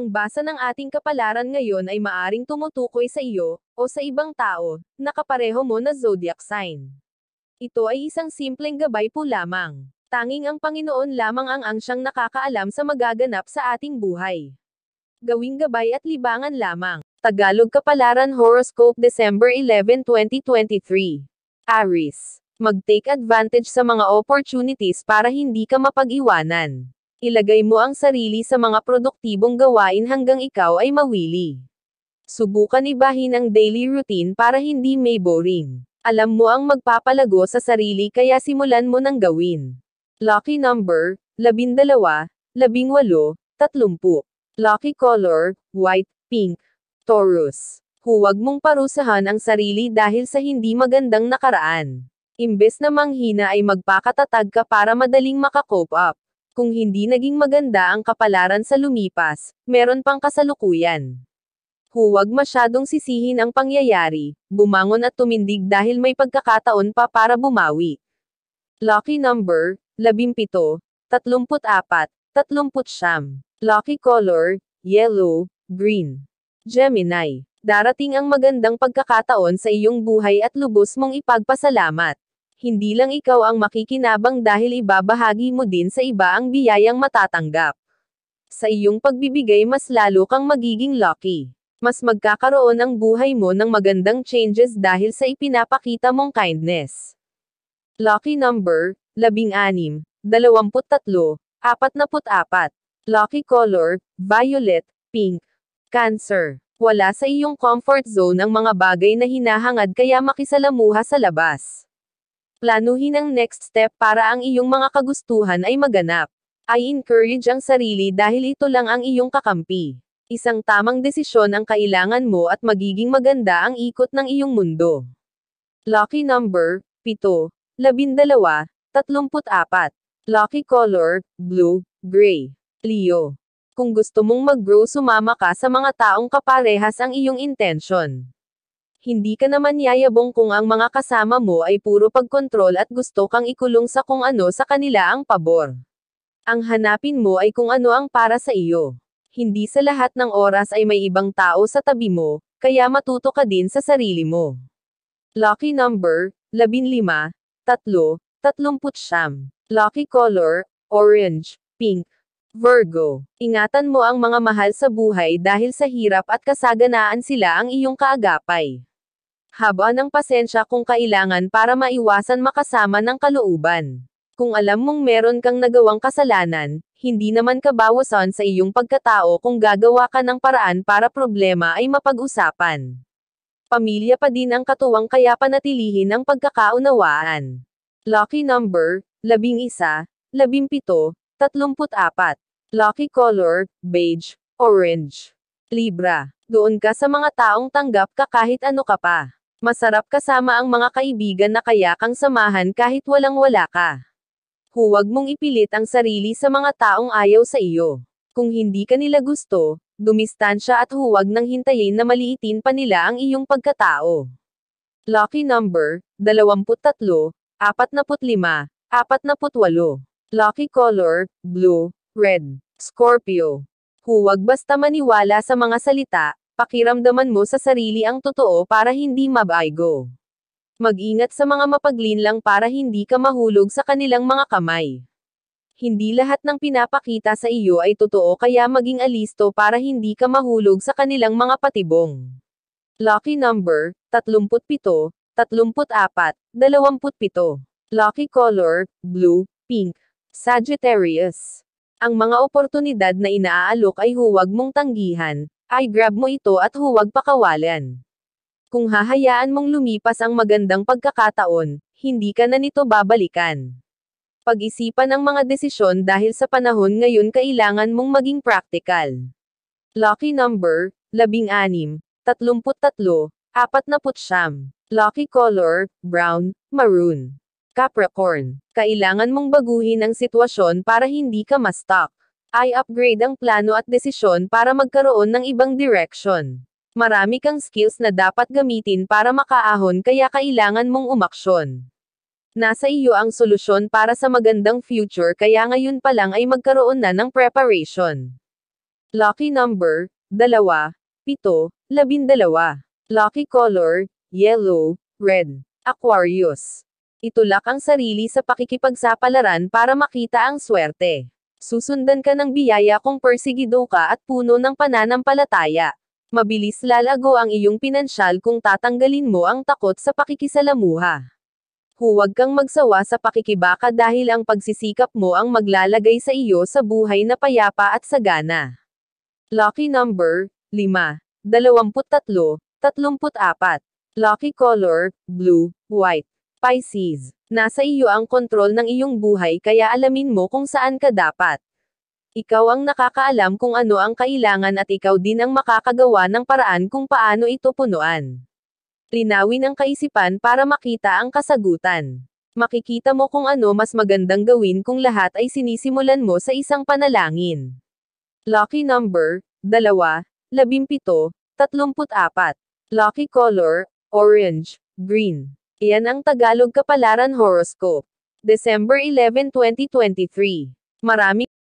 Ang basa ng ating kapalaran ngayon ay maaring tumutukoy sa iyo, o sa ibang tao, na kapareho mo na zodiac sign. Ito ay isang simpleng gabay po lamang. Tanging ang Panginoon lamang ang siyang nakakaalam sa magaganap sa ating buhay. Gawing gabay at libangan lamang. Tagalog Kapalaran Horoscope December 11, 2023. Aries. Mag-take advantage sa mga opportunities para hindi ka mapag-iwanan. Ilagay mo ang sarili sa mga produktibong gawain hanggang ikaw ay mawili. Subukan ibahin ang daily routine para hindi may boring. Alam mo ang magpapalago sa sarili kaya simulan mo nang gawin. Lucky number, 12, 18, 30. Lucky color, white, pink. Taurus. Huwag mong parusahan ang sarili dahil sa hindi magandang nakaraan. Imbes na manghina ay magpakatatag ka para madaling makakope up. Kung hindi naging maganda ang kapalaran sa lumipas, meron pang kasalukuyan. Huwag masyadong sisihin ang pangyayari, bumangon at tumindig dahil may pagkakataon pa para bumawi. Lucky number, 17, 34, 39. Lucky color, yellow, green. Gemini. Darating ang magandang pagkakataon sa iyong buhay at lubos mong ipagpasalamat. Hindi lang ikaw ang makikinabang dahil ibabahagi mo din sa iba ang biyayang matatanggap. Sa iyong pagbibigay mas lalo kang magiging lucky. Mas magkakaroon ang buhay mo ng magandang changes dahil sa ipinapakita mong kindness. Lucky number, 16, 23, 44. Lucky color, violet, pink. Cancer. Wala sa iyong comfort zone ang mga bagay na hinahangad kaya makisalamuha sa labas. Planuhin ang next step para ang iyong mga kagustuhan ay maganap. I encourage ang sarili dahil ito lang ang iyong kakampi. Isang tamang desisyon ang kailangan mo at magiging maganda ang ikot ng iyong mundo. Lucky number, 7, 12, 34. Lucky color, blue, gray. Leo. Kung gusto mong mag-grow sumama ka sa mga taong kaparehas ang iyong intention. Hindi ka naman yayabong kung ang mga kasama mo ay puro pagkontrol at gusto kang ikulong sa kung ano sa kanila ang pabor. Ang hanapin mo ay kung ano ang para sa iyo. Hindi sa lahat ng oras ay may ibang tao sa tabi mo, kaya matuto ka din sa sarili mo. Lucky number, 15, 3, 39. Lucky color, orange, pink. Virgo. Ingatan mo ang mga mahal sa buhay dahil sa hirap at kasaganaan sila ang iyong kaagapay. Haba ng pasensya kung kailangan para maiwasan makasama ng kalooban. Kung alam mong meron kang nagawang kasalanan, hindi naman kabawasan sa iyong pagkatao kung gagawa ka ng paraan para problema ay mapag-usapan. Pamilya pa din ang katuwang kaya panatilihin ang pagkakaunawaan. Lucky number, 11, 17, 34. Lucky color, beige, orange. Libra. Doon ka sa mga taong tanggap ka kahit ano ka pa. Masarap kasama ang mga kaibigan na kaya kang samahan kahit walang-wala ka. Huwag mong ipilit ang sarili sa mga taong ayaw sa iyo. Kung hindi ka nila gusto, dumistansya at huwag nang hintayin na maliitin pa nila ang iyong pagkatao. Lucky number, 23, 45, 48. Lucky color, blue, red. Scorpio. Huwag basta maniwala sa mga salita, pakiramdaman mo sa sarili ang totoo para hindi mabaygo. Mag-ingat sa mga mapaglinlang para hindi ka mahulog sa kanilang mga kamay. Hindi lahat ng pinapakita sa iyo ay totoo kaya maging alisto para hindi ka mahulog sa kanilang mga patibong. Lucky number, 37, 34, 27. Lucky color, blue, pink. Sagittarius. Ang mga oportunidad na inaalok ay huwag mong tanggihan, ay grab mo ito at huwag pakawalan. Kung hahayaan mong lumipas ang magandang pagkakataon, hindi ka na nito babalikan. Pag-isipan ang mga desisyon dahil sa panahon ngayon kailangan mong maging practical. Lucky number, 16, 33, 49. Lucky color, brown, maroon. Capricorn. Kailangan mong baguhin ang sitwasyon para hindi ka ma-stuck. I-upgrade ang plano at desisyon para magkaroon ng ibang direction. Marami kang skills na dapat gamitin para makaahon kaya kailangan mong umaksyon. Nasa iyo ang solusyon para sa magandang future kaya ngayon pa lang ay magkaroon na ng preparation. Lucky number, 2, 7, 12. Lucky color, yellow, red. Aquarius. Itulak ang sarili sa pakikipagsapalaran para makita ang swerte. Susundan ka ng biyaya kung persigido ka at puno ng pananampalataya. Mabilis lalago ang iyong pinansyal kung tatanggalin mo ang takot sa pakikisalamuha. Huwag kang magsawa sa pakikibaka dahil ang pagsisikap mo ang maglalagay sa iyo sa buhay na payapa at sagana. Lucky number, 5, 23, 34. Lucky color, blue, white. Pisces. Nasa iyo ang kontrol ng iyong buhay kaya alamin mo kung saan ka dapat. Ikaw ang nakakaalam kung ano ang kailangan at ikaw din ang makakagawa ng paraan kung paano ito punuan. Linawin ang kaisipan para makita ang kasagutan. Makikita mo kung ano mas magandang gawin kung lahat ay sinisimulan mo sa isang panalangin. Lucky number, 2, 17, 34. Lucky color, orange, green. Iyan ang Tagalog Kapalaran Horoscope. December 11, 2023. Maraming